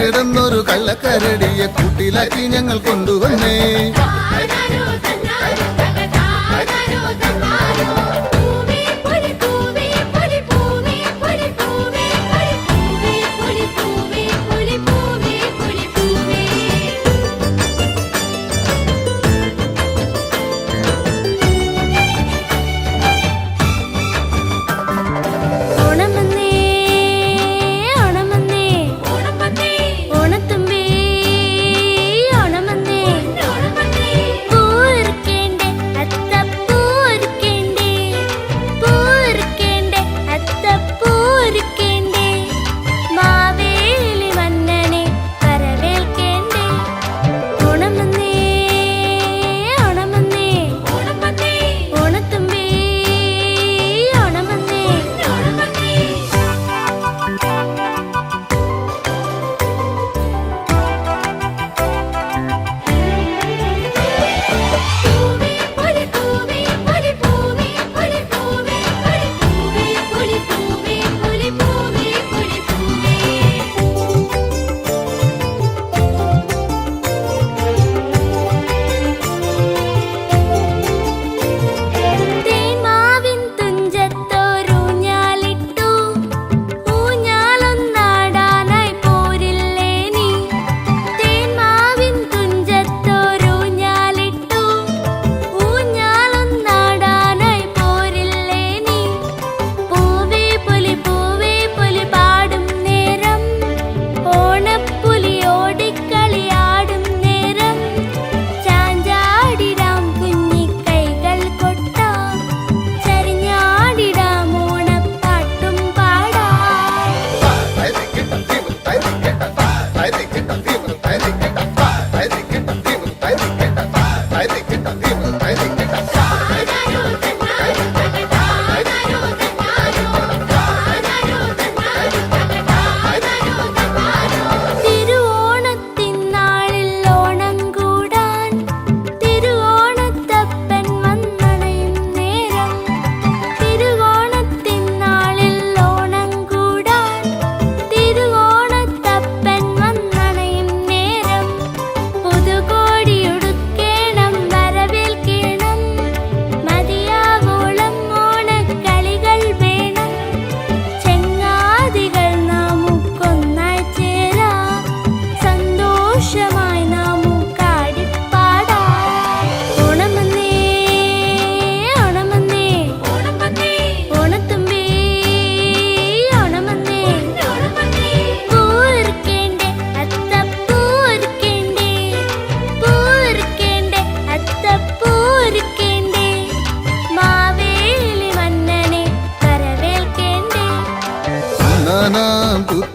കിടന്നൊരു കള്ളക്കരടിയെ കൂട്ടിലാക്കി ഞങ്ങൾ കൊണ്ടുവന്നേ.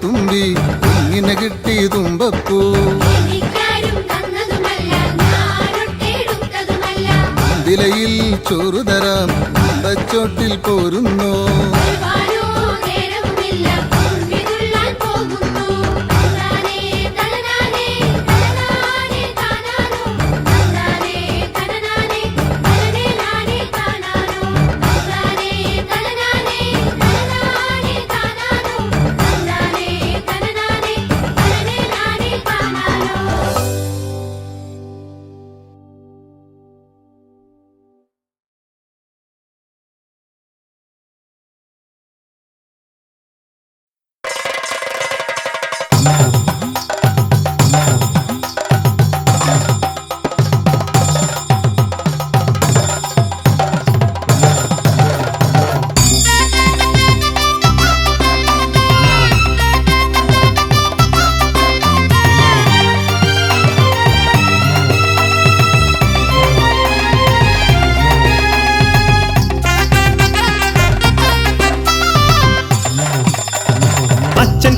തുമ്പി ഇങ്ങനെ കിട്ടി തുമ്പപ്പൂ വിലയിൽ ചോറു തരാം പച്ചോട്ടിൽ പോരുന്നോ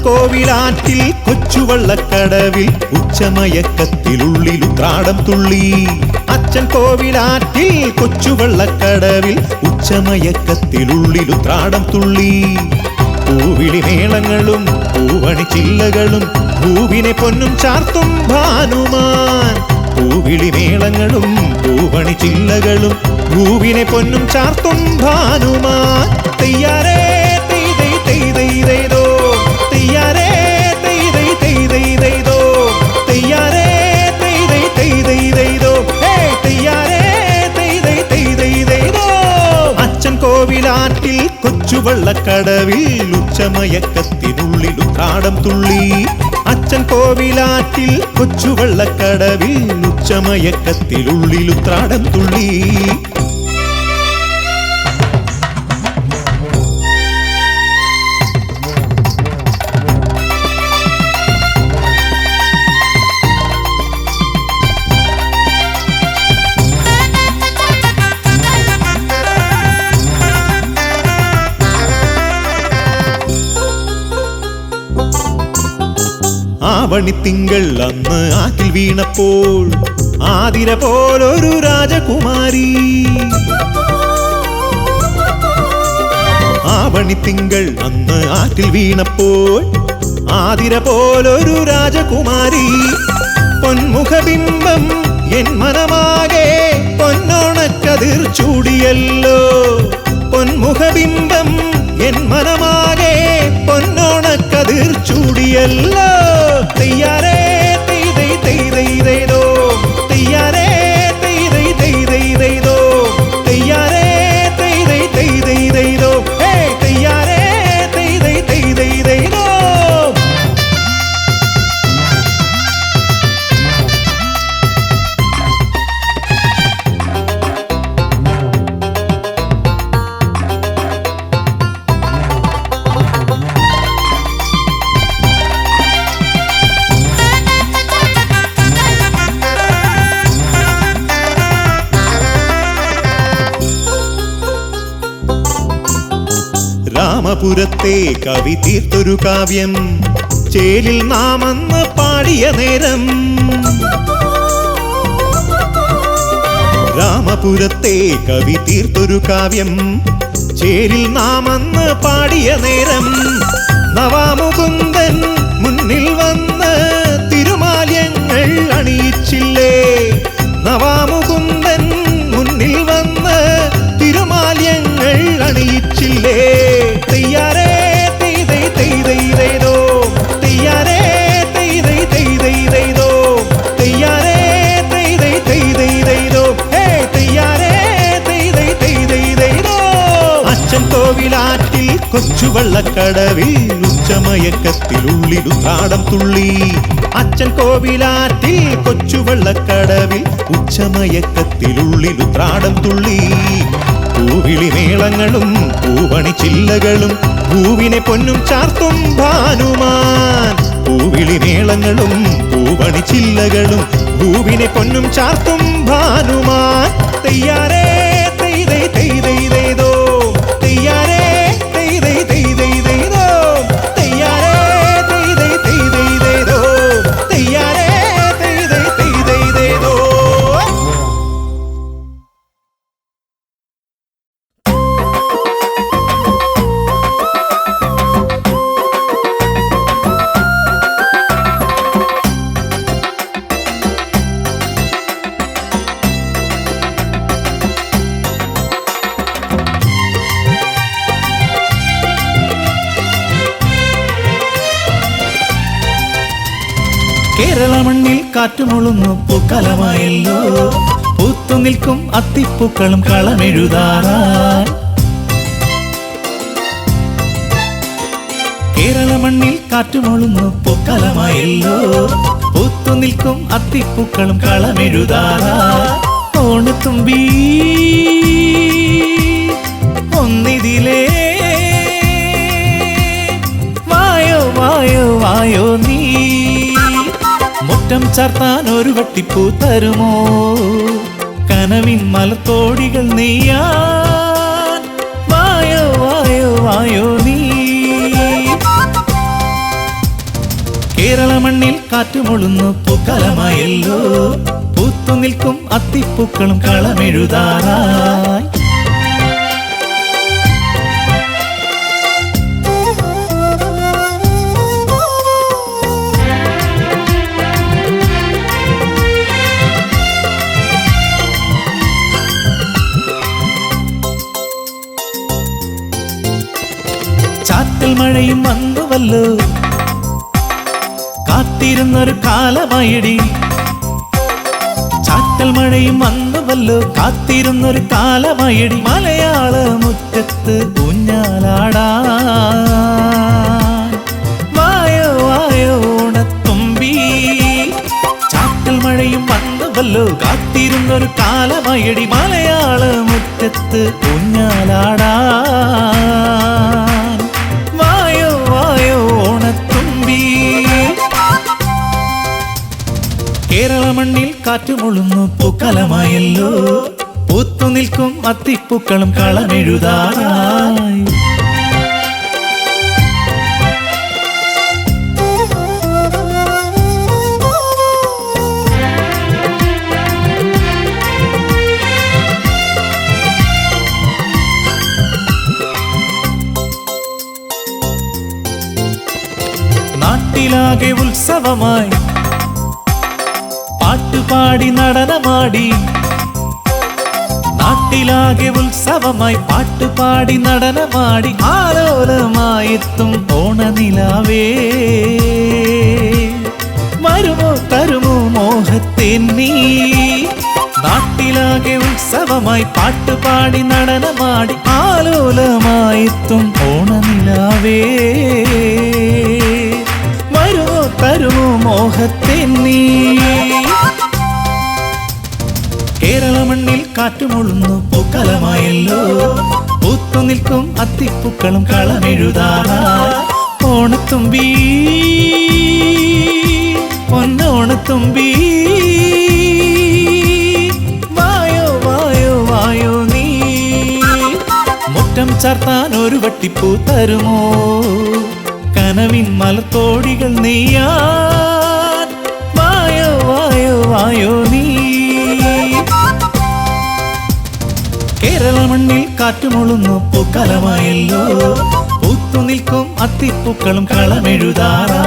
കോവിലാറ്റിൽ കൊച്ചുവള്ളക്കടവിൽ ഉച്ചമയക്കത്തിലുള്ളിലുത്രാടം തുള്ളി അച്ഛൻ കോവിലാറ്റിൽ കൊച്ചുവള്ളക്കടവിൽ ഉച്ചമയക്കത്തിലുള്ളിലുത്രാടം തുള്ളി പൂവിളി മേളങ്ങളും പൂവണി ചില്ലകളും പൂവിനെ പൊന്നും ചാർത്തും ഭാനുമാൻ പൂവിളി മേളങ്ങളും പൂവണി ചില്ലകളും പൂവിനെ പൊന്നും ചാർത്തും ഭാനുമാൻ തയ്യാറേ തൈ തൈ തൈ തൈ തൈ തയ്യാറേ തൈ തൈ തൈ തൈ തൈ കൊച്ചുവള്ളക്കടവിൽ ഉച്ചമയക്കത്തിനുള്ളിൽ ഉത്രാടം തുള്ളി. അച്ഛൻ കോവിലാറ്റിൽ കൊച്ചുവള്ളക്കടവിൽ ഉച്ചമയക്കത്തിനുള്ളിൽ ഉത്രാടം തുള്ളി. ആവണിത്തിങ്കൾ അന്ന് ആറ്റിൽ വീണപ്പോൾ ആതിര പോലൊരു രാജകുമാരി. ആവണിത്തിങ്കൾ അന്ന് ആറ്റിൽ വീണപ്പോൾ ആതിര പോലൊരു രാജകുമാരി. പൊന്മുഖബിംബം എൻ മനമാകെ പൊന്നോണക്കതിർ ചൂടിയല്ലോ. പൊന്മുഖബിംബം എൻ മനമാകെ പൊന്നോണക്കതിർ ചൂടിയല്ലോ. തെയ്യാരേ തെയ്തൈ തെയ്തൈതോ, തെയ്യാരേ തെയ്തൈ തെയ്തൈതോ, തെയ്യാരേ തെയ്തൈ തെയ്തൈതോ, ഹേ തെയ്യാരേ തെയ്തൈ തെയ്തൈതോ. രാമപുരത്തെ കവി തീർത്തൊരു കാവ്യം ചേലിൽ നാം അന്ന് പാടിയ നേരം. രാമപുരത്തെ കവി തീർത്തൊരു കാവ്യം ചേലിൽ നാം അന്ന് പാടിയ നേരം. നവാമുകുന്ദൻ മുന്നിൽ വന്ന് തിരുമാല്യങ്ങൾ അണിയിച്ചില്ലേ. നവാമുകുന്ദൻ മുന്നിൽ വന്ന് തിരുമാല്യങ്ങൾ അണിയിച്ചില്ലേ. തെയ്യാരേ തെയ്തൈ തെയ്തൈതോ, തെയ്യാരേ തെയ്തൈ തെയ്തൈതോ, തെയ്യാരേ തെയ്തൈ തെയ്തൈതോ, ഹേ തെയ്യാരേ തെയ്തൈ തെയ്തൈതോ. അച്ഛൻ കോവിലാറ്റിൽ കൊച്ചുവള്ളക്കടവിൽ ഉച്ചമയക്കത്തിനുള്ളിൽ ഉത്രാടം തുള്ളി. അച്ഛൻ കോവിലാറ്റിൽ കൊച്ചുവള്ളക്കടവിൽ ഉച്ചമയക്കത്തിനുള്ളിൽ ഉത്രാടം തുള്ളി. പൂവിളി മേളങ്ങളും പൂവണി ചില്ലകളും പൂവിനെ പൊന്നും ചാർത്തും ഭാനുമാൻ. പൂവിളി മേളങ്ങളും പൂവണി ചില്ലകളും പൂവിനെ പൊന്നും ചാർത്തും ഭാനുമാൻ. തെയ്യാരേ തെയ്തൈ തെയ്തൈതോ, തെയ്യാരേ തെയ്തൈ തെയ്തൈതോ, തെയ്യാരേ തെയ്തൈ തെയ്തൈതോ, തെയ്യാരേ തെയ്തൈ തെയ്തൈതോ. കേരള മണ്ണിൽ കാറ്റുമുളുന്നു പൂക്കാലമായല്ലോ. പൂത്തു നിൽക്കും അത്തിപ്പൂക്കളും കളമെഴുതാറാൻ. കേരള മണ്ണിൽ കാറ്റുമുളുന്നു പൂക്കാലമായല്ലോ. പൂത്തു നിൽക്കും അത്തിപ്പൂക്കളും കളമെഴുതാറാൻ. ഓണത്തുമ്പി ഒന്നിതിലേ വായോ വായോ വായോ നീ. മുറ്റം ചാർത്താൻ ഒരു വട്ടിപ്പൂ തരുമോ. കനവിൻ മലത്തോടികൾ നെയ്യാൻ വായോ വായോ വായോ നീ. കേരള മണ്ണിൽ കാറ്റുമുളുന്നു പൂക്കാലമായല്ലോ. പൂത്തു നിൽക്കും അത്തിപ്പൂക്കളും കളമെഴുതാറായി. ചാറ്റൽ മഴയും വന്നുവല്ലോ. കാത്തിരുന്നൊരു കാലമായിടി. ചാറ്റൽ മഴയും വന്നു വന്നുവല്ലോ കാത്തിരുന്നൊരു കാലമയടി മലയാള മുറ്റത്ത് ഊഞ്ഞാലാടാൻ വായോ വായോ ഓണത്തുമ്പി ചാറ്റൽ മഴയും വന്നുവല്ലോ കാത്തിരുന്നൊരു കാലമയടി മലയാള മുറ്റത്ത് ഊഞ്ഞാലാടാൻ വായോ വായോ ഓണത്തുമ്പി കേരള മണ്ണിൽ കാറ്റുമുളുന്നു പൂക്കലമായല്ലോ പൂത്തു നിൽക്കും അത്തിപ്പൂക്കളും കളമെഴുതാനായി നാട്ടിലാകെ ഉത്സവമായി പാട്ടുപാടി നടനമാടി നാട്ടിലാകെ ഉത്സവമായി പാട്ടുപാടി നടനമാടി ആലോലമായെത്തും ഓണനിലാവേ വരുമോ തരുമോ മോഹത്തെ നീ നാട്ടിലാകെ ഉത്സവമായി പാട്ടുപാടി നടനമാടി ആലോലമായെത്തും ഓണനിലാവേ വരുമോ തരുമോ മോഹത്തെ നീ കേരള മണ്ണിൽ കാറ്റുമുളുന്നു പൂക്കലമായല്ലോ പൂത്തു നിൽക്കും അത്തിപ്പൂക്കളും കളമെഴുതാനായി ഓണത്തുമ്പി പൊന്നോണത്തുമ്പി വായോ വായോ വായോ നീ മുറ്റം ചാർത്താൻ ഒരു വട്ടിപ്പൂ തരുമോ കനവിൻ മലത്തോടികൾ നെയ്യാൻ വായോ വായോ വായോ നീ കേരള മണ്ണിൽ കാറ്റുമുളുന്നു പൂക്കലമായല്ലോ പൂത്തു നിൽക്കും അത്തിപ്പൂക്കളും കളമെഴുതാറാ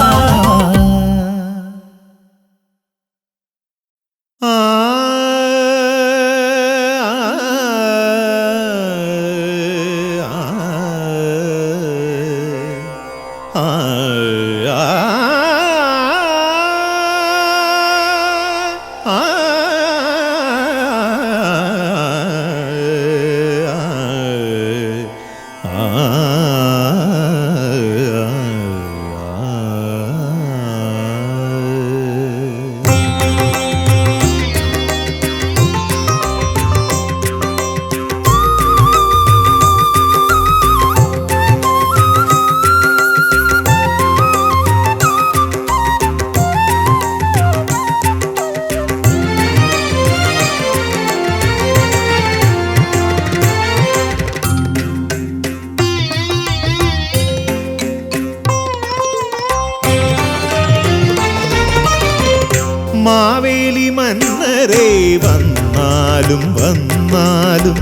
മാവേലി മന്നരേ വന്നാലും വന്നാലും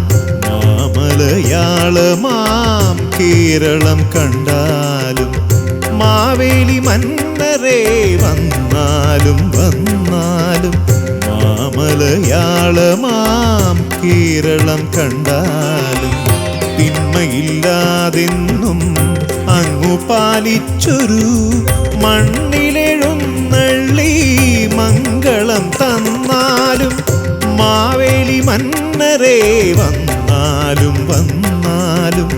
മാമലയാളമാം കേരളം കണ്ടാലും മാവേലി മന്നരേ വന്നാലും വന്നാലും മാമലയാളമാം കേരളം കണ്ടാലും തിന്മയില്ലാതെന്നും അങ്ങു പാലിച്ചൊരു മണ്ണിലെഴുന്നള്ളി മംഗളം തന്നാലും മാവേലി മന്നരേ വന്നാലും വന്നാലും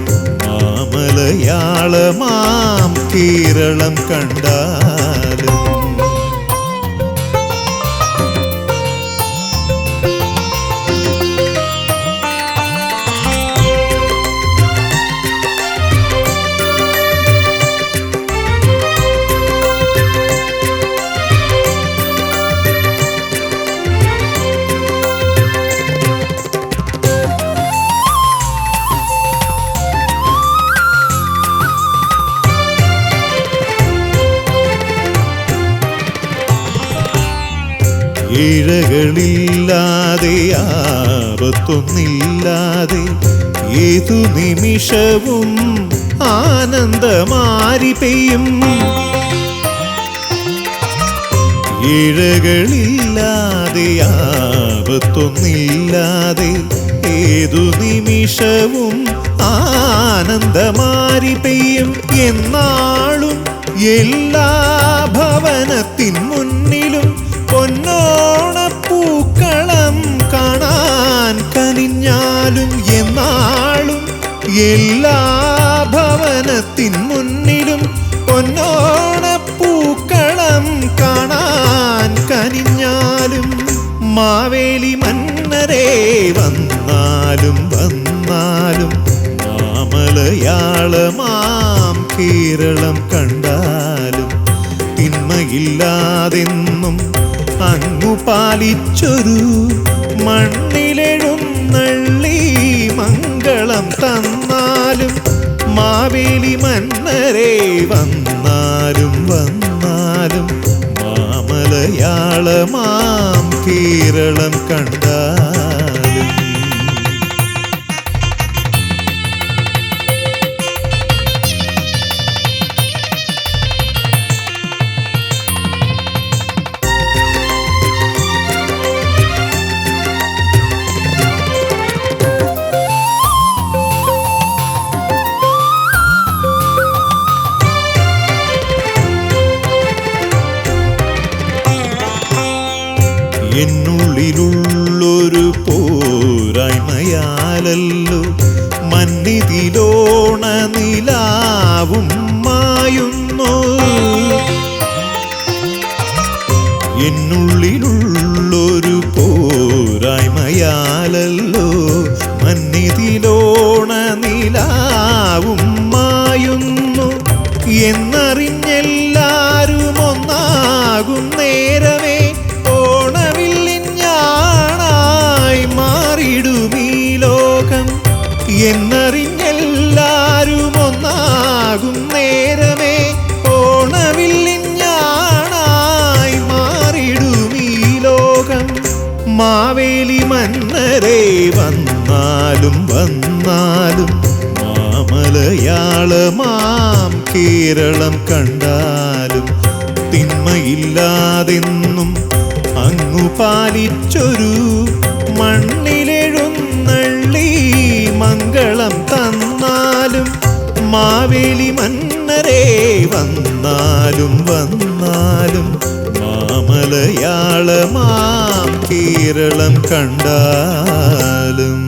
മാമലയാളമാം കേരളം കണ്ടാലും ഇഴകളില്ലാതെ ആപത്തൊന്നില്ലാതെ ഏതു നിമിഷവും ആനന്ദമാരി പെയ്യും ഇഴകളില്ലാതെ ആപത്തൊന്നില്ലാതെ ഏതു നിമിഷവും ആനന്ദമാരി പെയ്യും എന്നാളും എല്ലാ ഭവനത്തിൻ മുന്നിലും പൊന്നോണപ്പൂക്കളം കാണാൻ കനിഞ്ഞാലും എന്നാളും എല്ലാ ഭവനത്തിൻ മുന്നിലും പൊന്നോണപ്പൂക്കളം കാണാൻ കനിഞ്ഞാലും മാവേലി മന്നരേ വന്നാലും വന്നാലും മലയാളമാം കേരളം കണ്ടാലും തിന്മയില്ലാതെന്നും അങ്ങു പാലിച്ചൊരു മണ്ണിലെഴുന്നള്ളി മംഗളം തന്നാലും മാവേലി മന്നരേ വന്നാലും വന്നാലും മലയാളമാം കേരളം കണ്ടാലും. എന്നുള്ളിലുള്ളൊരു പോരായ്മയാലല്ലോ മന്നിതിലോണ നിലാവും മായുന്നു. എന്നുള്ളിലുള്ളൊരു പോരായ്മയാലല്ലോ മന്നിതിലോണ നിലാവും മായുന്നു. എന്നറിഞ്ഞെല്ലാരും ഒന്നാകും നേരമേ മാറിടുമീ ലോകം. എന്നറിഞ്ഞെല്ലാരും ഒന്നാകും നേരമേ ഓണവില്ലിഞ്ഞാണായി മാറിടുമീ ലോകം. മാവേലി മന്നരേ വന്നാലും വന്നാലും മലയാളമാം കേരളം കണ്ടാലും തിന്മയില്ലാതെന്നും അങ്ങു പാലിച്ചൊരു മണ്ണിലെഴുന്നള്ളി മംഗളം തന്നാലും മാവേലി മന്നരേ വന്നാലും വന്നാലും മലയാളമാം കേരളം കണ്ടാലും.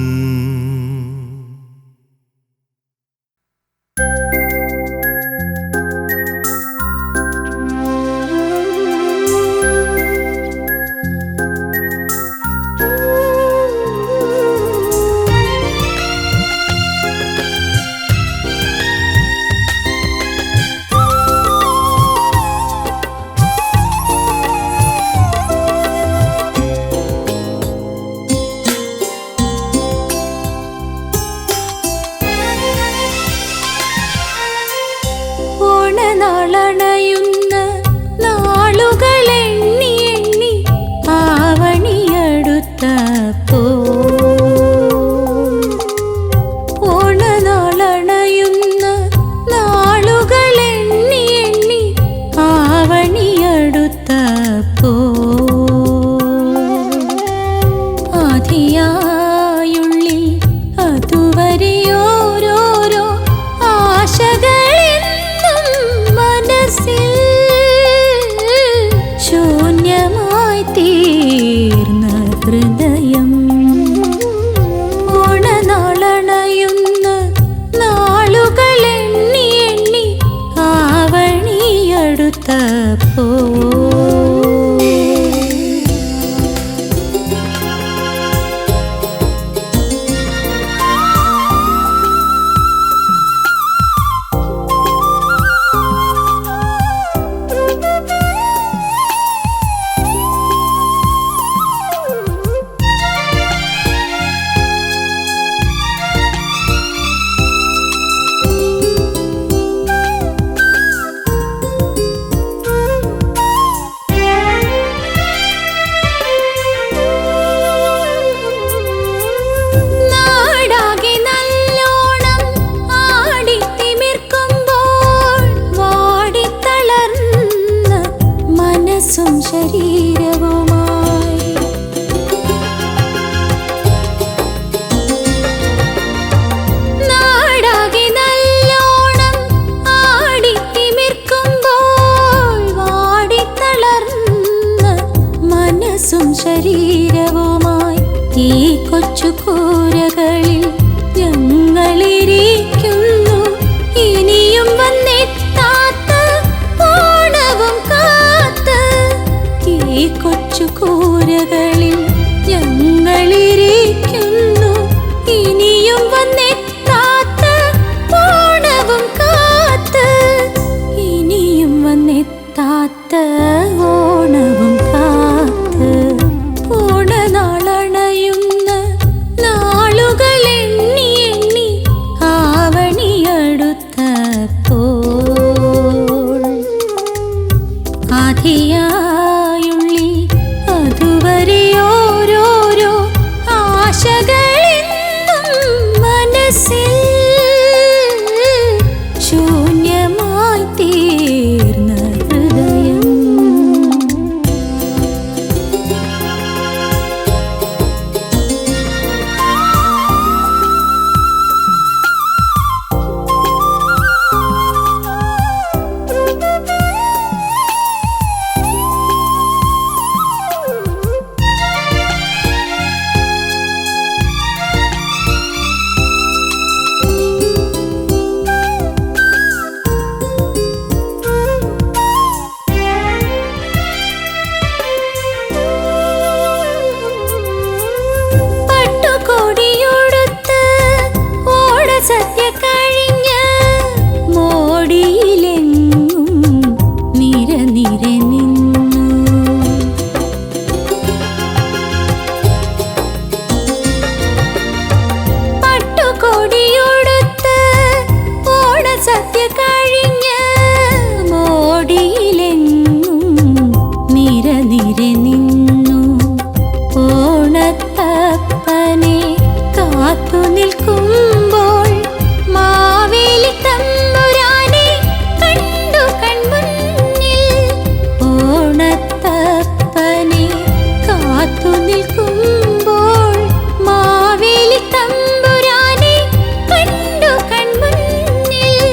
കൂരകളിൽ ഞങ്ങളിരിക്കുന്നു. ഇനിയും വന്നെത്താത്ത ഓണവും കാത്ത്, ഇനിയും വന്നെത്താത്ത ഓണവും കാത്ത്. ഓണനാളണയുന്ന നാളുകൾ എണ്ണി എണ്ണി ആവണിയടുത്തപ്പോൾ ആധിയായുള്ളി അതുവരെ ഓരോരോ ആശകളെന്നും മനസ്സിൽ ശൂന്യമായി തീർന്ന ഹൃദയം. പട്ടുകൊടിയുടുത്ത് ഓണസദ്യ കഴിഞ്ഞ് മോടിയിലെങ്ങും നിര നിര നിന്നു. പട്ടുകൊടിയുടുത്ത് ഓണസദ്യ കഴിഞ്ഞ് മോടിയിലെങ്ങും നിര നിര നിന്നു. ഓണത്തപ്പനെ കാത്തു നിൽക്കുമ്പോൾ മാവേലി തമ്പുരാനെ കണ്ടു കൺമുന്നിൽ. ഓണത്തപ്പനെ കാത്തു നിൽക്കുമ്പോൾ മാവേലി തമ്പുരാനെ കണ്ടു കൺമുന്നിൽ.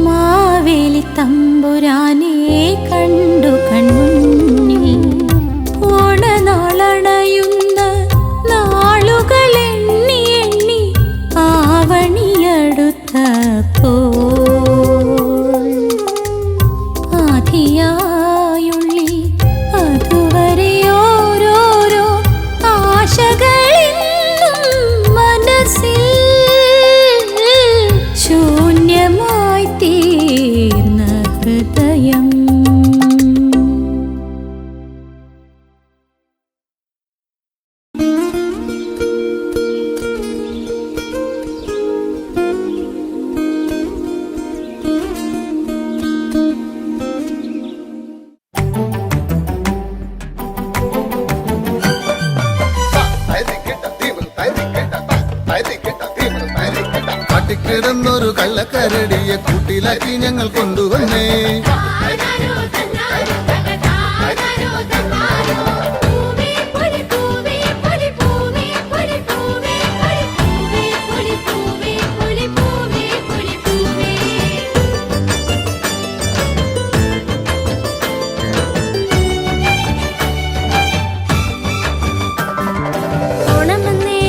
മാവേലി തമ്പുരാനെ കണ്ടു കൺമുന്നിൽ. ഓണനാളണയുന്ന നാളുകൾ എണ്ണി എണ്ണി ആവണിയടുത്തപ്പോൾ ആധിയായുള്ളി അതുവരെ ഓരോരോ ആശകളെന്നും മനസ്സിൽ ശൂന്യമായി തീർന്ന ഹൃദയം. കാട്ടിക്കിടന്നൊരു കള്ളക്കരടിയെ കൂട്ടിലാക്കി ഞങ്ങൾ കൊണ്ടുവന്നേ. ഓണമന്നേ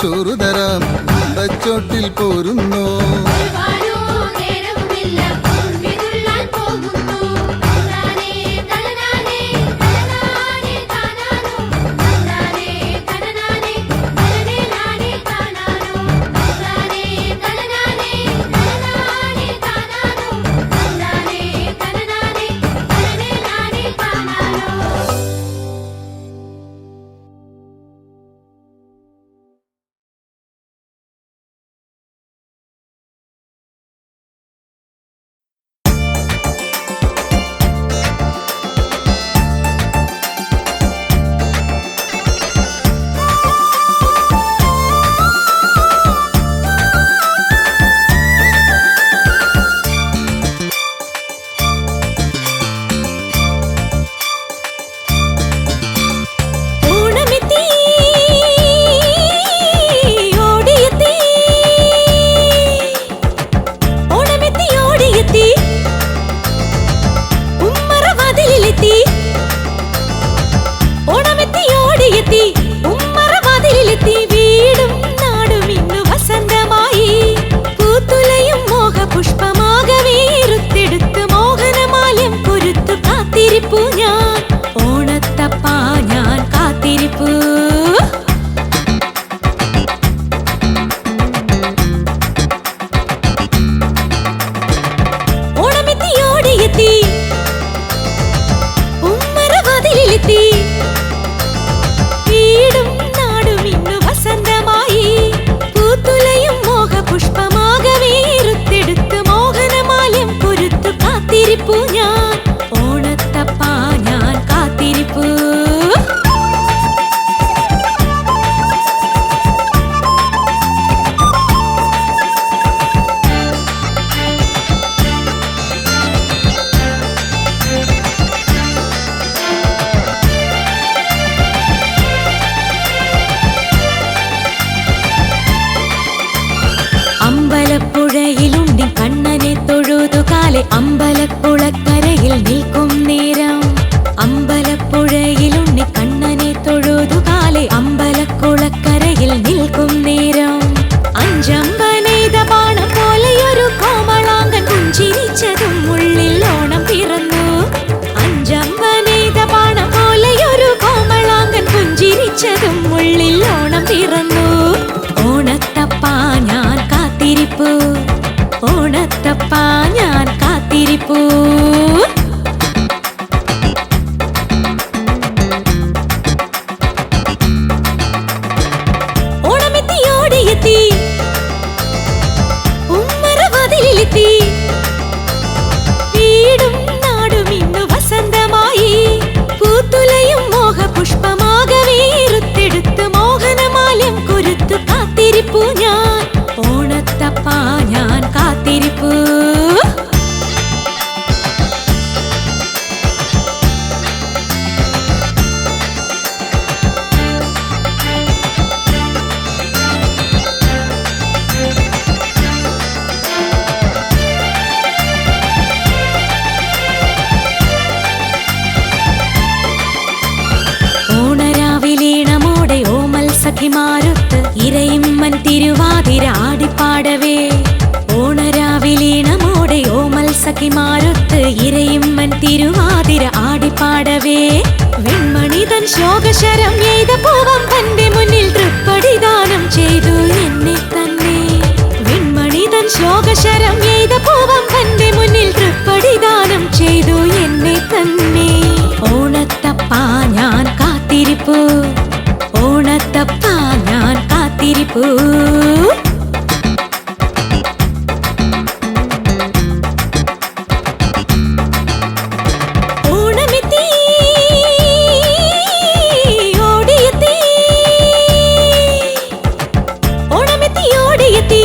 ചോറ് തരാം ചോട്ടിൽ പോരുന്നോ അമ്പലക്കുളക്കരയിൽ നിൽക്കും നേരം അമ്പലപ്പുഴയിലുണ്ണി കണ്ണനെ തൊഴുതുകാലെ അമ്പലക്കുളക്കരയിൽ നിൽക്കും നേരം അഞ്ചമ്പനെയ്ത ബാണം പോലെയൊരു കോമളാങ്കൻ പുഞ്ചിരിച്ചതും ഉള്ളിൽ ഓണം പിറന്നു അഞ്ചമ്പനെയ്ത ബാണം പോലെയൊരു കോമളാങ്കൻ പുഞ്ചിരിച്ചതും ഉള്ളിൽ ഓണം പിറന്നു ഓണത്തപ്പാ ഞാൻ കാത്തിരിപ്പു ഓണത്തപ്പാ ഞാൻ കാത്തിരിപ്പൂ ഓണമെത്തി ഓടിയെത്തി ഉമ്മറവാതിലെത്തി വീടും നാടും ഇന്നു വസന്തമായി പൂത്തുലയും മോഹപുഷ്പമാകവേ റുത്തെടുത്ത് മോഹനമാല്യം കൊരുത്തു കാത്തിരിപ്പൂ ഞാൻ ഓണത്തപ്പാ ഞാൻ കാത്തിരിപ്പൂ ഓണരാവിലീണമോടെ ഓമൽ സഖിമാരുത്ത് ഇരയിമ്മൻ തിരുവാതിര ആടിപ്പാടവേ ഓണരാവിലീണമോടെ ഓമൽ സഖിമാരുത്ത് ഇരയിമ്മൻ തിരുവാതിര ആടിപ്പാടവേ വെൺമണിതൻ ശോകശരം എയ്ത പൂവം തന്റെ മുന്നിൽ തൃപ്പടിദാനം ചെയ്തു എന്നെ തന്നെ വെൺമണിതൻ ശോകശരം എയ്ത പൂവം തന്റെ മുന്നിൽ തൃപ്പടിദാനം ചെയ്തു എന്നെ തന്നെ ഓണത്തപ്പാ ഞാൻ കാത്തിരിപ്പൂ ഓണത്തപ്പാ ഞാൻ കാത്തിരിപ്പൂ ഓണമെത്തി ഓടിയെത്തി ഓണമെത്തി ഓടിയെത്തി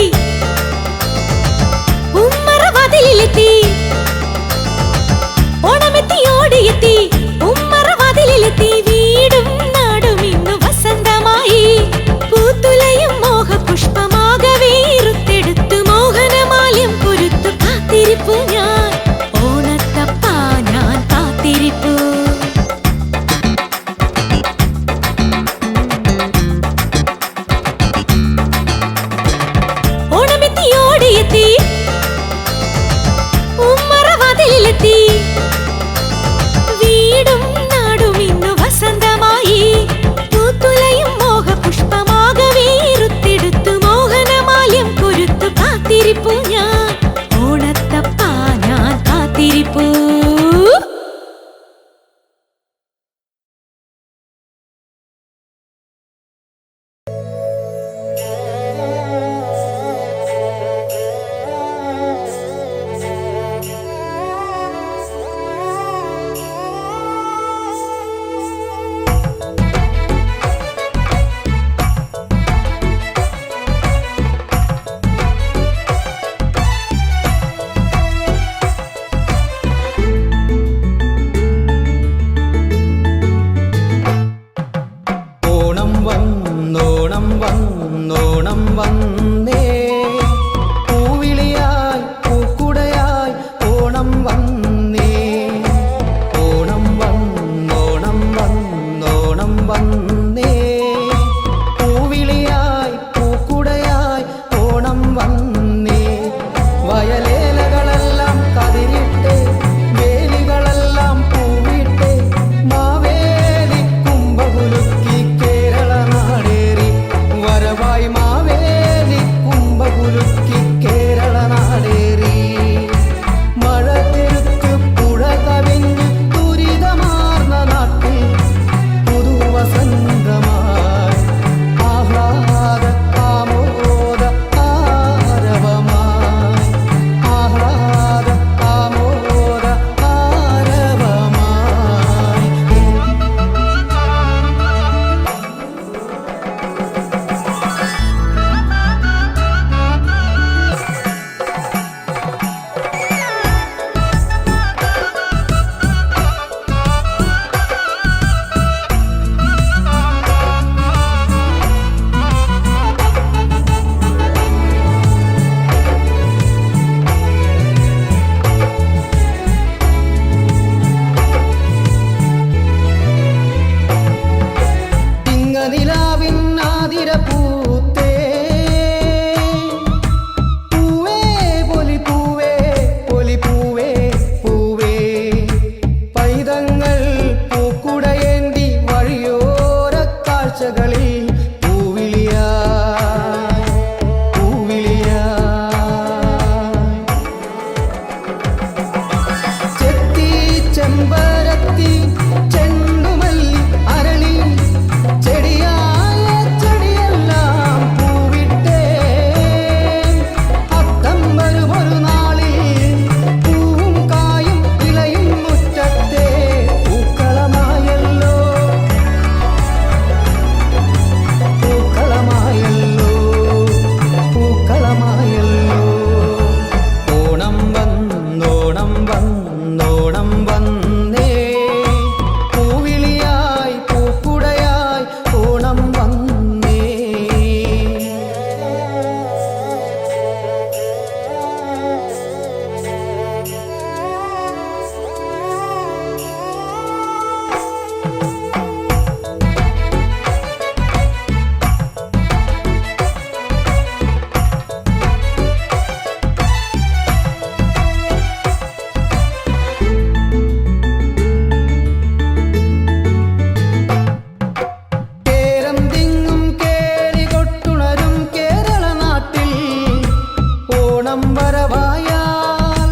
വന്നേ പൂവിളിയായി പൂക്കുടയായി ഓണം വന്നേ വയലേലകളെല്ലാം കതിരിട്ടേ വേലികളെല്ലാം പൂവിട്ടേ മാവേലി കുംഭകുലുക്കി കേരള നാടേറി വരവായി മാവേലി കുംഭകുലുക്കി കേരള നാടേറി മഴ തെരുത്ത് പുഴ കവിഞ്ഞ് ദുരിതമാർന്ന നാട്ടിൽ പുതുവസന്തമായി ആഹ്ലാദ ആമോദ ആരവമായി ആഹ്ലാദ ആമോദ ആരവമായി നിലാവിനാതിര പൂത്തേ പൂവേ പൊലി പൂവേ പൊലി പൂവേ പൂവേ പൈതങ്ങൾ പൂക്കുടയേന്തി വഴിയോര കാഴ്ചകളിൽ പൂവിളിയായി പൂവിളിയായി ചെത്തി ചെമ്പരത്തി ചെണ്ടുമല്ലി അരളി ചെടിയായ ചെടിയെല്ലാം പൂവിട്ടേ അത്തം വരും ഒരു നാളിൽ പൂവും കായും ഇലയും മുറ്റത്തെ പൂക്കളമായല്ലോ പൂക്കളമായല്ലോ പൂക്കളമായല്ലോ ഓണം വന്നോണം വന്നോണം വന്നേ പൂവിളിയായി പൂക്കുടയായി ഓണം വന്നേ കേരം തിങ്ങും കേളി കൊട്ടുണരും കേരള നാട്ടിൽ ഓണം വരവായാൽ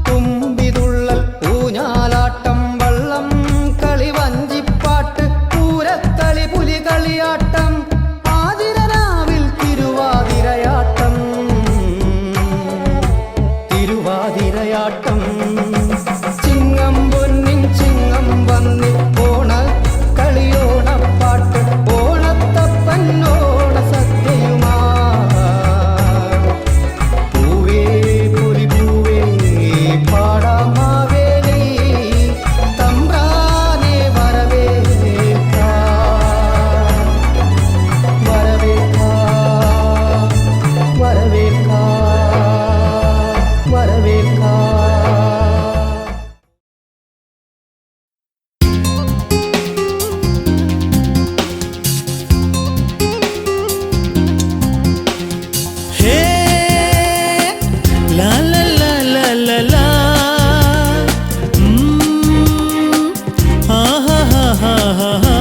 തുമ്പിതുള്ളൽ ഊഞ്ഞാലാട്ടം വള്ളം കളി വഞ്ചിപ്പാട്ട് പൂരക്കളി പുലികളിയാട്ടം ആതിരരാവിൽ തിരുവാതിരയാട്ടം തിരുവാതിരയാട്ടം ചിങ്ങം പൊന്നിൻ ചിങ്ങം വന്നി ഓണ കളിയോണപ്പാട്ട് ഓണത്തപ്പൻ ഓണ സദ്യയുമാ പൂവേ പൊലി പൂവേ പാടാമാവേലി തമ്പ്രാനെ വരവേൽക്കാം വരവേൽക്കാം വരവേൽക്കാം വരവേൽക്കാം ഹേ ലാ ലാ ലാ ലാ ലാ ലാ ആ ഹാ ഹാ ഹാ ഹാ ഹാ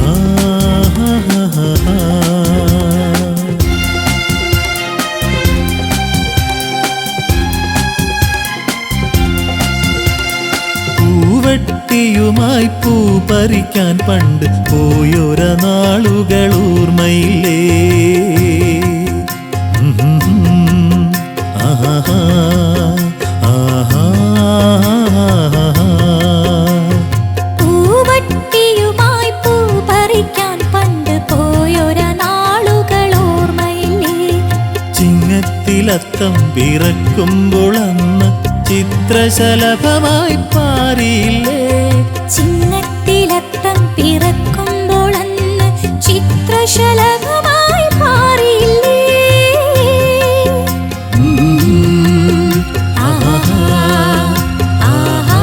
ആ ഹാ ഹാ ഹാ ഹാ പൂവട്ടിയുമായി പൂ പറിക്കാൻ പണ്ട് പോയൊര നാളുകൾ ഓർമ്മയില്ലേ ആഹാ ആഹാ പൂവട്ടിയുമായി പൂ പറിക്കാൻ പണ്ട് പോയൊര നാളുകൾ ഓർമ്മയില്ലേ ചിങ്ങത്തിലത്തം പിറക്കുമ്പോൾ അന്ന് ചിത്രശലഭമായി പാറിയില്ലേ ചിങ്ങത്തിലത്തം പിറക്കുമ്പോൾ അന്ന് ചിത്രശലഭമായി പാറിയില്ലേ ആഹാ ആഹാ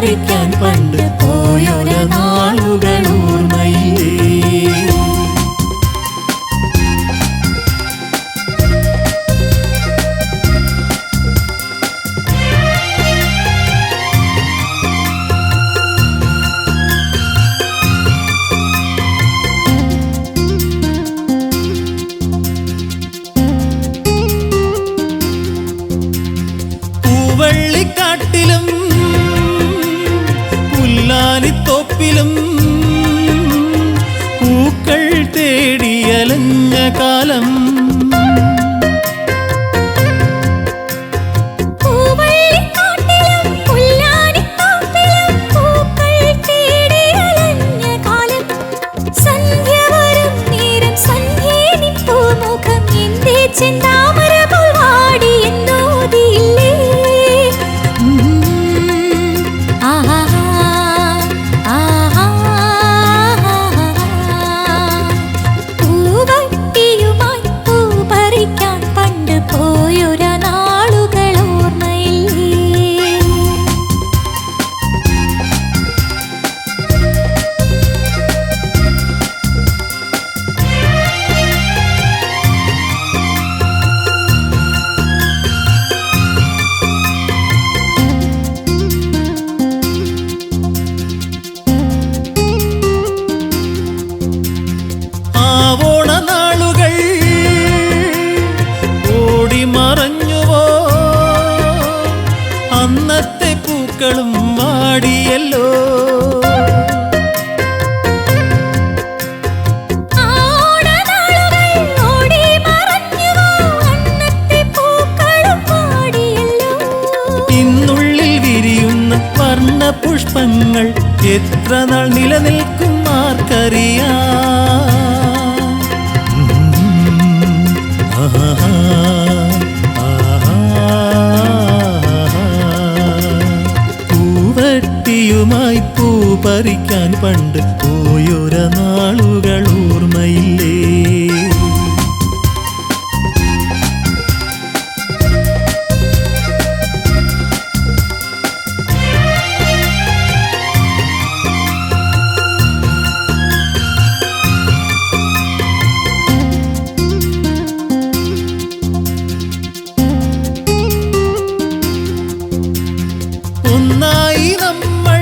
പറിക്കാൻ പണ്ട് പോയൊര നാളുകൾ ഓർമ്മയില്ലേ. പൂവള്ളിക്കാട്ടിലും പുല്ലാലിത്തോപ്പിലും പൂക്കൾ തേടിയലഞ്ഞ കാലം. പൂവള്ളിക്കാട്ടിലും പുല്ലാനിത്തോപ്പിലും പൂക്കൾ തേടിയലഞ്ഞ കാലം. സന്ധ്യ വരും നേരം സന്ധ്യേ നിൻ പൂമുഖം എന്റെ ചെന്താമര പോൽ വാടി എന്നോതിയില്ലേ. പൂവട്ടിയുമായി പൂ പറിക്കാൻ പണ്ട് പോയൊര നാളുകൾ ഓർമ്മയില്ലേ. ആവോണ നാളുകൾ ഓടി മറഞ്ഞുവോ, അന്നത്തെ പൂക്കളും വാടിയല്ലോ. ഓണനാളുകൾ ഓടി മറഞ്ഞുവോ, അന്നത്തെ പൂക്കളും വാടിയല്ലോ. ഇന്നുള്ളിൽ വിരിയുന്ന വർണ്ണ പുഷ്പങ്ങൾ എത്ര നാൾ നിലനിൽക്കും ആർക്കറിയാം. ആഹാ, ആഹാ. പൂവട്ടിയുമായി പൂ പറിക്കാൻ പണ്ട് പോയൊര നാളുകൾ ഓർമ്മയില്ലേ. ഒന്നായി നമ്മൾ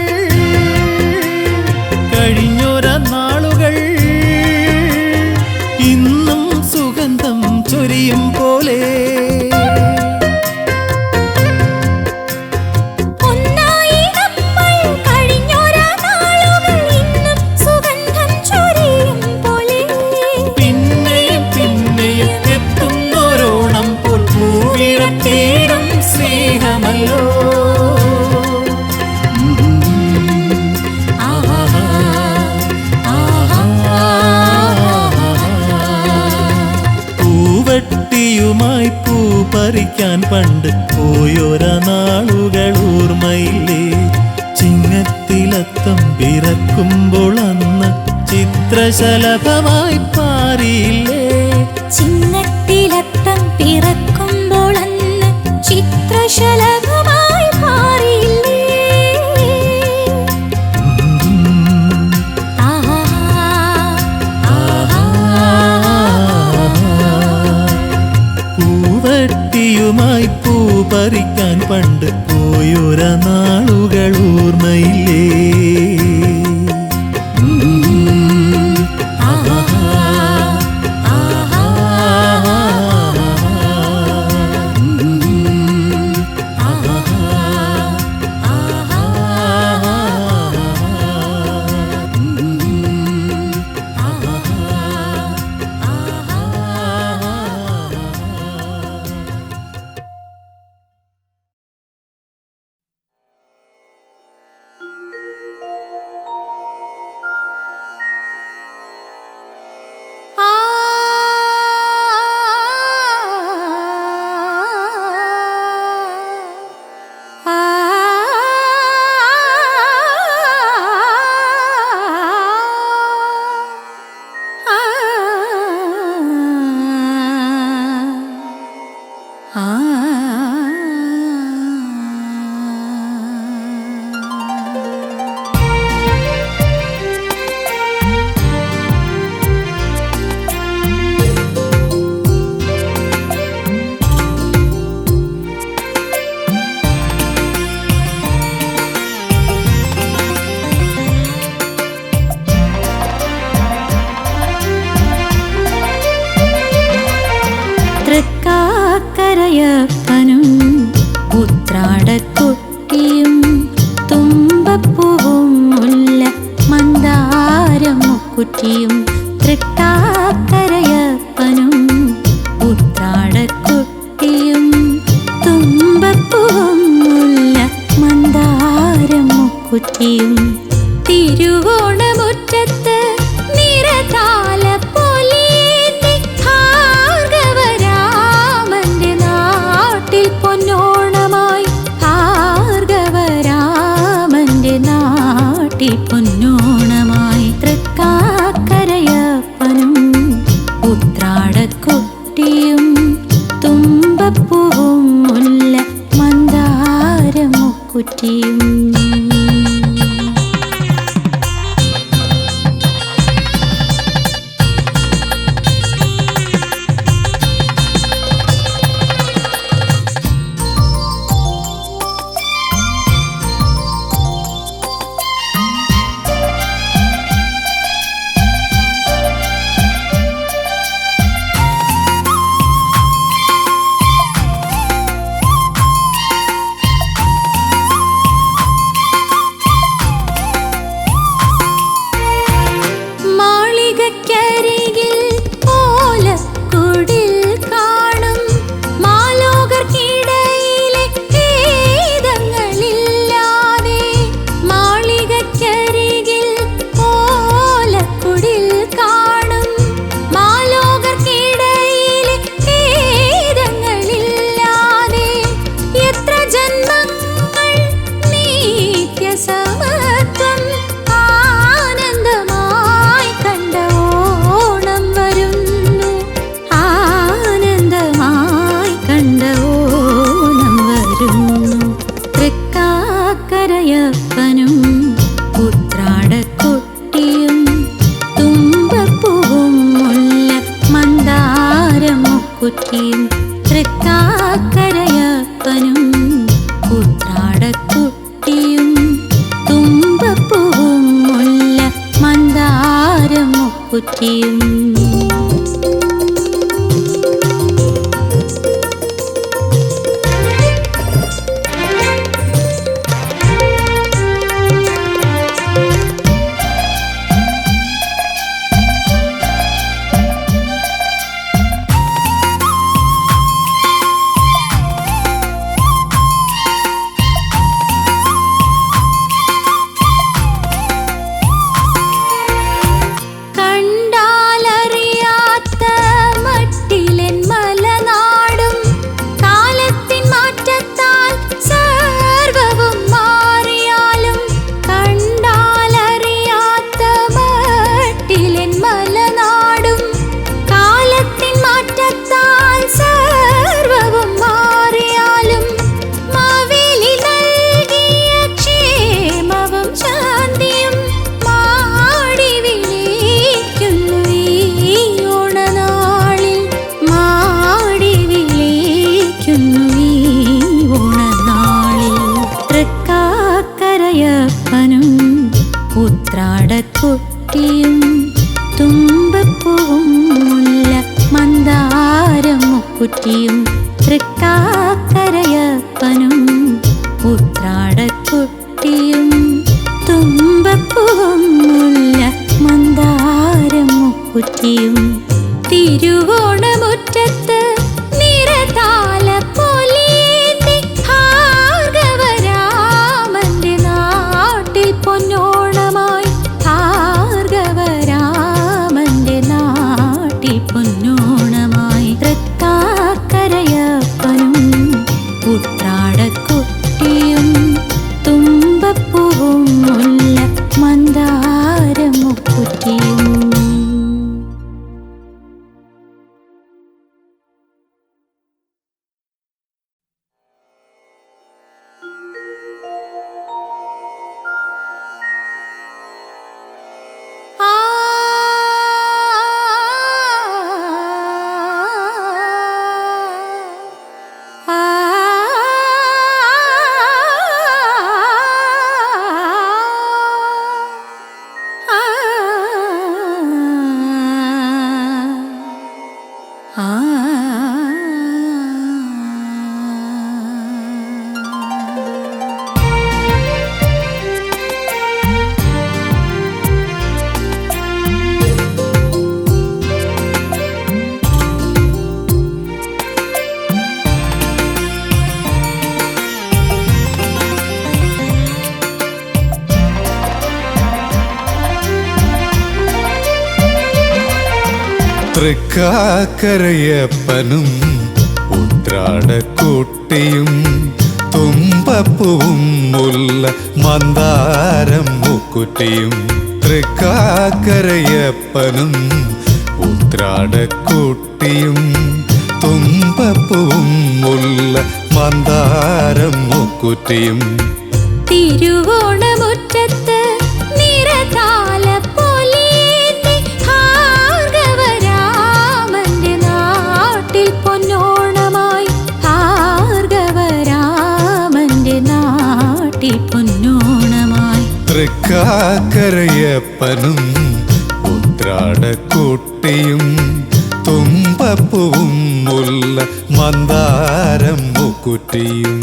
കഴിഞ്ഞൊര നാളുകൾ ഇന്നും സുഗന്ധം ചൊരിയും പോലെ. ഒന്നായി നമ്മൾ കഴിഞ്ഞൊര നാളുകൾ ഇന്നും സുഗന്ധം ചൊരിയും പോലെ. പിന്നെയും പിന്നെയും എത്തുന്നോരോണം പോൽ പൂവിടത്തേടും സ്നേഹമല്ലോ. പൂവട്ടിയുമായി പൂ പറിക്കാൻ പണ്ട് പോയൊര നാളുകൾ ഓർമ്മയില്ലേ. ചിങ്ങത്തിലത്തം പിറക്കുമ്പോൾ അന്ന് ചിത്രശലഭമായി പാറിയില്ലേ. ചിങ്ങത്തിലത്തം പിറക്കുമ്പോൾ അന്ന് ചിത്രശലഭമായി മാറിയില്ലേ. ആഹാ, ആഹാ. പൂവട്ടിയുമായി പൂ പറിക്കാൻ പണ്ട് പോയൊര നാളുകൾ ഓർമ്മയില്ലേ. തൃക്കാക്കരയപ്പനും ഉത്രാടക്കുട്ടിയും തുമ്പപ്പൂവും മുല്ല മന്ദാരം മുക്കുറ്റിയും തൃക്കാക്കരയപ്പനും ഉത്രാടക്കുട്ടിയും തുമ്പപ്പൂവും മുല്ല മന്ദാരം മുക്കുറ്റിയും തിരുവോണമുറ്റത്ത് നിറതാലപ്പൊലിയേന്തി ഭാർഗവരാമന്റെ നാട്ടിൽ പൊന്നോണമായി ഭാർഗവരാമന്റെ നാട്ടിൽ പൊന്നോണമായി തൃക്കാക്കരയപ്പനും ഉത്രാടക്കുട്ടിയും തുമ്പപ്പൂവും മുല്ല മന്ദാരം മുക്കുറ്റിയും തൃക്കാക്കരയപ്പനും ഉത്രാടക്കുട്ടിയും തുമ്പപ്പൂവും മുല്ല മന്ദാരം മുക്കുറ്റിയും തൃക്കാക്കരയപ്പനും ഉത്രാടക്കുട്ടിയും തുമ്പപ്പൂവും മുല്ല മന്ദാരം മുക്കുറ്റിയും തൃക്കാക്കരയപ്പനും ഉത്രാടക്കുട്ടിയും തുമ്പപ്പൂവും മുല്ല മന്ദാരം മുക്കുറ്റിയും തൃക്കാക്കരയപ്പനും ഉത്രാടക്കുട്ടിയും തുമ്പപ്പൂവും മുല്ല മന്ദാരം മുക്കുറ്റിയും തിരുവോണമുറ്റത്ത് നിറതാലപ്പൊലിയേന്തി ഭാർഗവരാമന്റെ നാട്ടിൽ പൊന്നോണമായി ഭാർഗവരാമന്റെ നാട്ടിൽ പൊന്നോണമായി തൃക്കാക്കരയപ്പനും ഉത്രാടക്കുട്ടിയും തൃക്കാക്കരയപ്പനും ഉത്രാടക്കുട്ടിയും തുമ്പപ്പൂവും മുല്ല മന്ദാരം മുക്കുറ്റിയും തൃക്കാക്കരയപ്പനും ഉത്രാടക്കുട്ടിയും തുമ്പപ്പൂവും മുല്ല മന്ദാരം മുക്കുറ്റിയും തിരുവോണമുറ്റത്ത് നിറതാലപ്പൊലിയേന്തി ഭാർഗവരാമന്റെ നാട്ടിൽ പൊന്നോണമായി ഭാർഗവരാമന്റെ നാട്ടിൽ പൊന്നോണമായി തൃക്കാക്കരയപ്പനും ഉത്രാടക്കുട്ടിയും തുമ്പപ്പൂവും മുല്ല മന്ദാരം മുക്കുറ്റിയും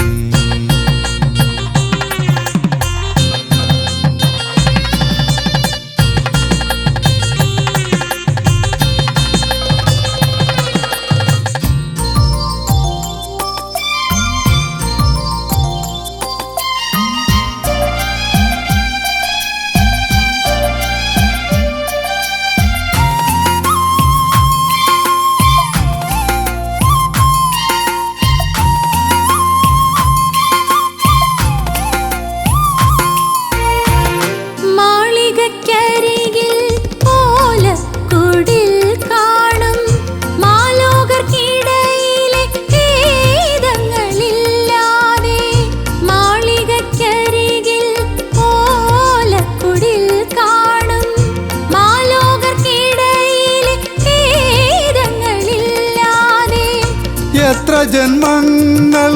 എത്ര ജന്മങ്ങൾ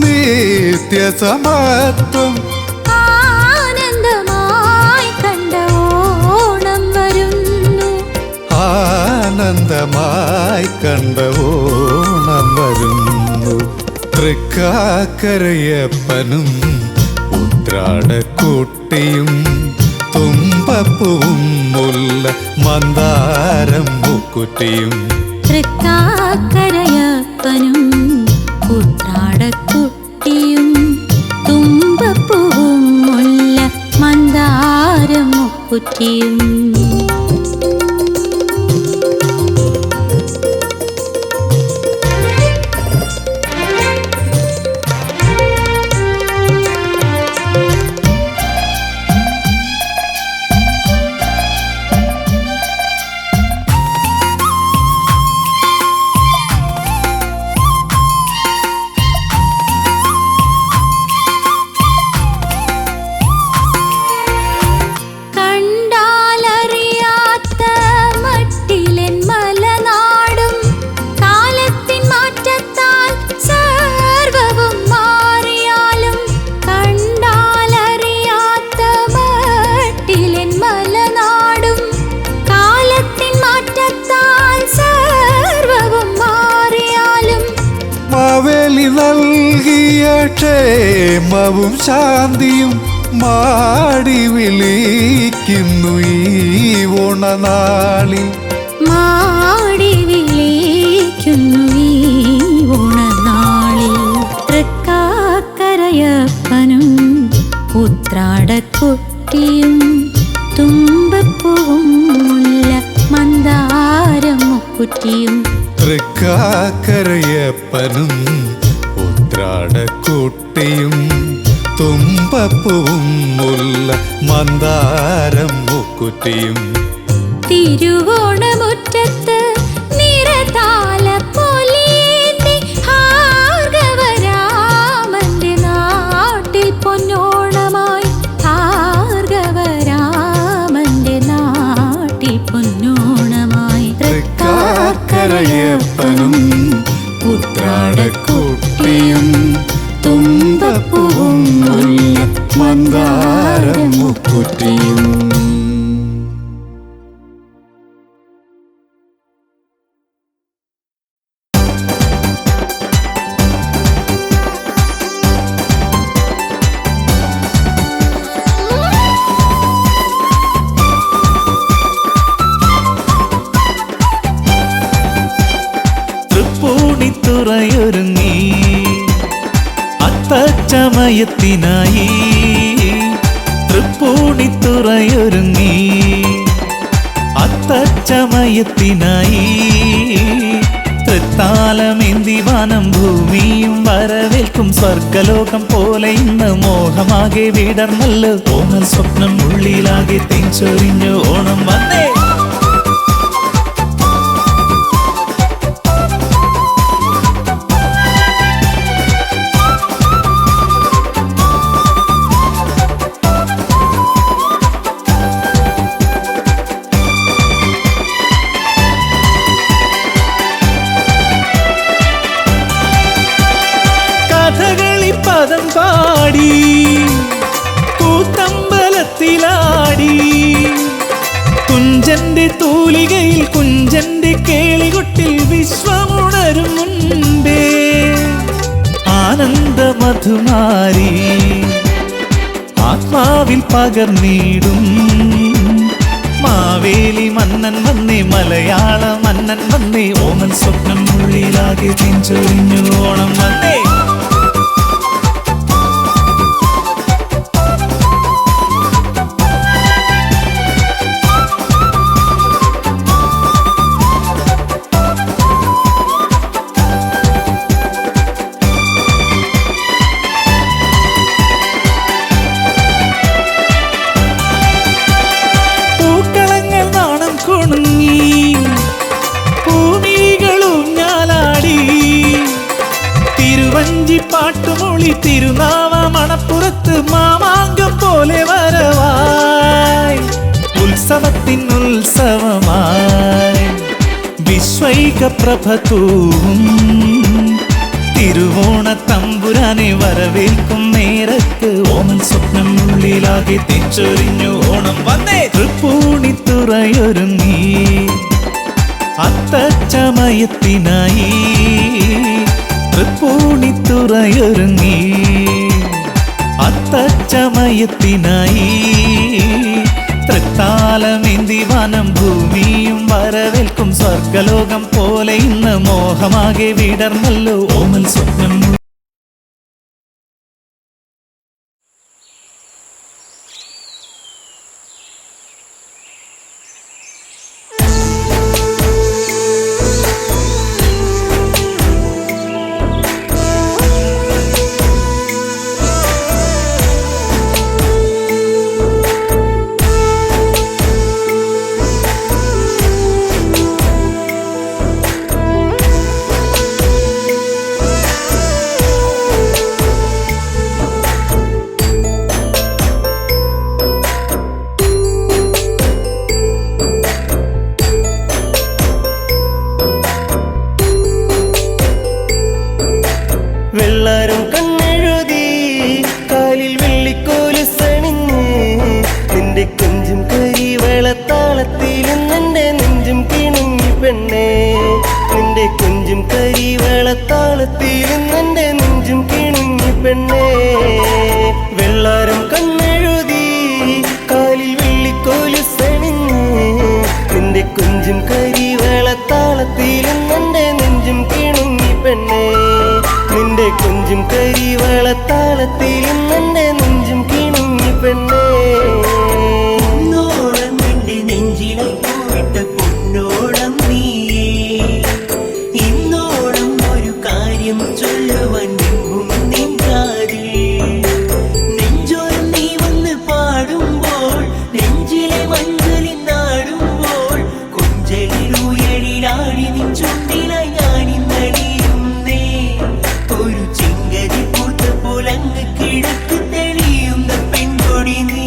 നിത്യസമത്വം ആനന്ദമായി കണ്ട ഓണം വരുന്നു ആനന്ദമായി കണ്ട ഓണം വരുന്നു തൃക്കാക്കരയപ്പനും ഉത്രാടക്കുട്ടിയും തുമ്പപ്പൂവും മുല്ല മന്ദാരം മുക്കുറ്റിയും തൃക്കാക്കരയപ്പനും ഉത്രാടക്കുട്ടിയും തുമ്പപ്പൂവും മുല്ല മന്ദാരം മുക്കുറ്റിയും നൽകിയ ക്ഷേമവും ശാന്തിയും മാടി വിളിക്കുന്നു ഈ ഓണനാളിൽ മാടി വിളിക്കുന്നു ഈ ഓണനാളിൽ തൃക്കാക്കരയപ്പനും ഉത്രാടക്കുട്ടിയും തുമ്പപ്പൂവും മുല്ല മന്ദാരം മുക്കുറ്റിയും തൃക്കാക്കരയപ്പനും ഉത്രാടക്കുട്ടിയും തുമ്പപ്പൂവും മുല്ല മന്ദാരം മുക്കുറ്റിയും തിരുവോണമുറ്റത്ത് നിറതാലപ്പൊലിയേന്തി ഭാർഗവരാമന്റെ നാട്ടിൽ പൊന്നോണമായി ഭാർഗവരാമന്റെ നാട്ടിൽ പൊന്നോണമായി തൃക്കാക്കരയപ്പനും ഉത്രാടക്കുട്ടിയും തുമ്പപ്പൂവും മുല്ല മന്ദാരം മുക്കുറ്റിയും തൃപ്പൂണിത്തുറയൊരുങ്ങി അത്തച്ചമയത്തിനായി തൃപ്പൂണിത്തുറയൊരുങ്ങി അത്തച്ചമയത്തിനായി തൃത്താലമേന്തി വാനം ഭൂമിയും വരവേൽക്കും സ്വർഗലോകം പോലെ ഇന്ന് മോഹമാകെ വിടർന്നല്ലോ ഓണൽ സ്വപ്നം ഉള്ളിലാകെ തെഞ്ചൊരിഞ്ഞു ഓണം വന്നേ. കഥകളി പദം പാടി കൂത്തമ്പലത്തിലാടി കുഞ്ചന്റെ തൂലികയിൽ കുഞ്ചന്റെ കേളികൊട്ടിൽ വിശ്വമുണരും മുൻപേ ആനന്ദ മധുമാരി ആത്മാവിൽ പകർന്നിടും മാവേലി മന്നൻ വന്നേ മലയാള മന്നൻ വന്നേ ഓമൻ സ്വപ്നം ഉള്ളിലാകെ തെഞ്ചൊരിഞ്ഞു ഓണം വന്നേ. പാട്ടുമൊളി തിരുനാവ മണപ്പുറത്ത് മാമാങ്കം പോലെ വരവായി ഉത്സവത്തിൻ ഉത്സവമായി വിശ്വൈക പ്രഭതൂവും തിരുവോണ തമ്പുരാനെ വരവേൽക്കും നേരത്ത് ഓമൻ സ്വപ്നം ഉള്ളിലാകെ തെച്ചൊരിഞ്ഞു ഓണം വന്നേ. തൃപ്പൂണിത്തുറയൊരുങ്ങി അത്തച്ചമയത്തിനായി തൃപ്പൂണിത്തുറയൊരുങ്ങി അത്തച്ചമയത്തിനായി തൃത്താലമേന്തി വനം ഭൂമിയും വരവേൽക്കും സ്വർഗലോകം പോലെ ഇന്ന് മോഹമാകെ വിടർന്നല്ലോ ഓമൽ സ്വപ്നം. വെള്ളാരം കണ്ണെഴുതി കാലിൽ വെള്ളിക്കോലുസണിഞ്ഞ് നിന്റെ കൊഞ്ചും കരി വെളത്താളത്തിലും നിന്റെ നെഞ്ചും കിണുങ്ങി പെണ്ണേ നിന്റെ കൊഞ്ചും കരി വെളത്താളത്തിലും നിന്റെ നെഞ്ചും കിണുങ്ങി പെണ്ണേ. വെള്ളാരം കണ്ണെഴുതി കാലിൽ വെള്ളിക്കോലുസണിഞ്ഞ് നിന്റെ കൊഞ്ചും കരി വെളത്താളത്തിലും നിന്റെ നെഞ്ചും കിണുങ്ങി പെണ്ണേ നിന്റെ കൊഞ്ചും കരി വളത്താളത്തിലും നിന്റെ നെഞ്ചും കിണുങ്ങി പെണ്ണേ. പൊന്നോളം നിന്റെ നെഞ്ചിലെ പോയിട്ട് പൊന്നോളം നീയേ ഇന്നോളം ഒരു കാര്യം ചൊല്ലുവാൻ നിൻകാതിൽ നെഞ്ചോരം നീ വന്ന് പാടുമ്പോൾ നെഞ്ചിലെ മഞ്ചലിൽ നാടുമ്പോൾ കൊഞ്ചലിലുയരിലാടി നിൻ ചുണ്ടിലായി ഞാനിന്നടിയുന്നേ ഒരു ചിങ്കരി പൂത്ത പോലങ്ങ് കിഴക്ക് തെളിയുന്ന പെൺകൊടി നീ.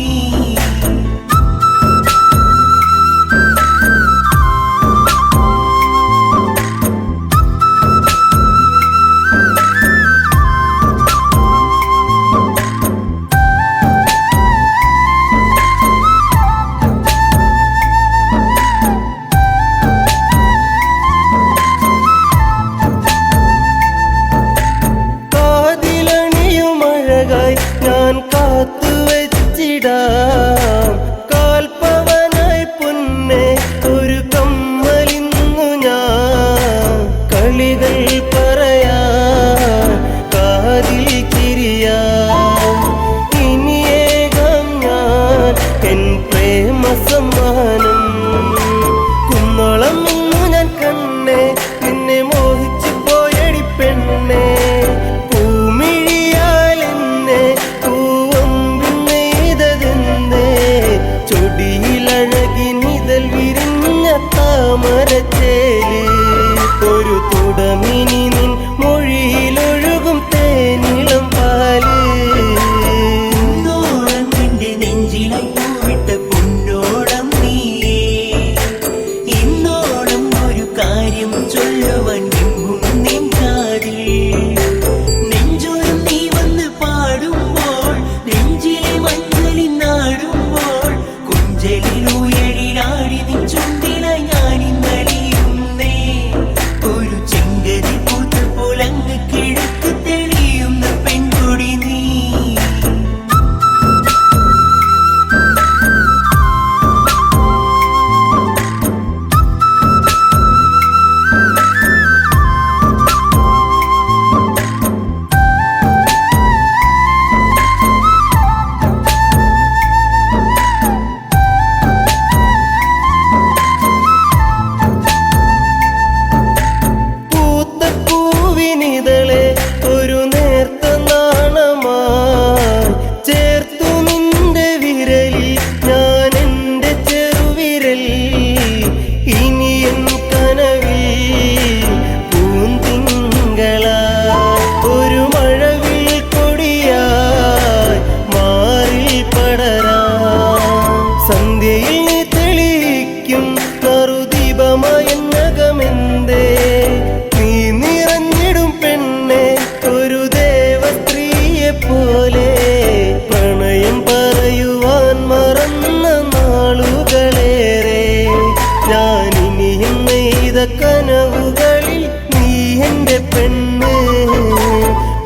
ജീവിത കനവുകളിൽ നീ എൻ്റെ പെണ്ണ്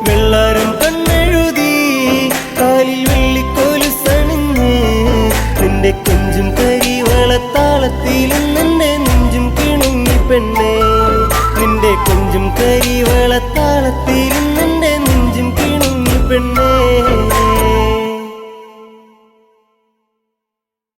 വെള്ളാരം കണ്ണെഴുതി കാലിൽ വെള്ളിക്കോലുസണിഞ്ഞ് നിന്റെ കൊഞ്ചും കരിവളത്താളത്തിലും നിന്റെ നെഞ്ചും കിണുങ്ങി പെണ്ണേ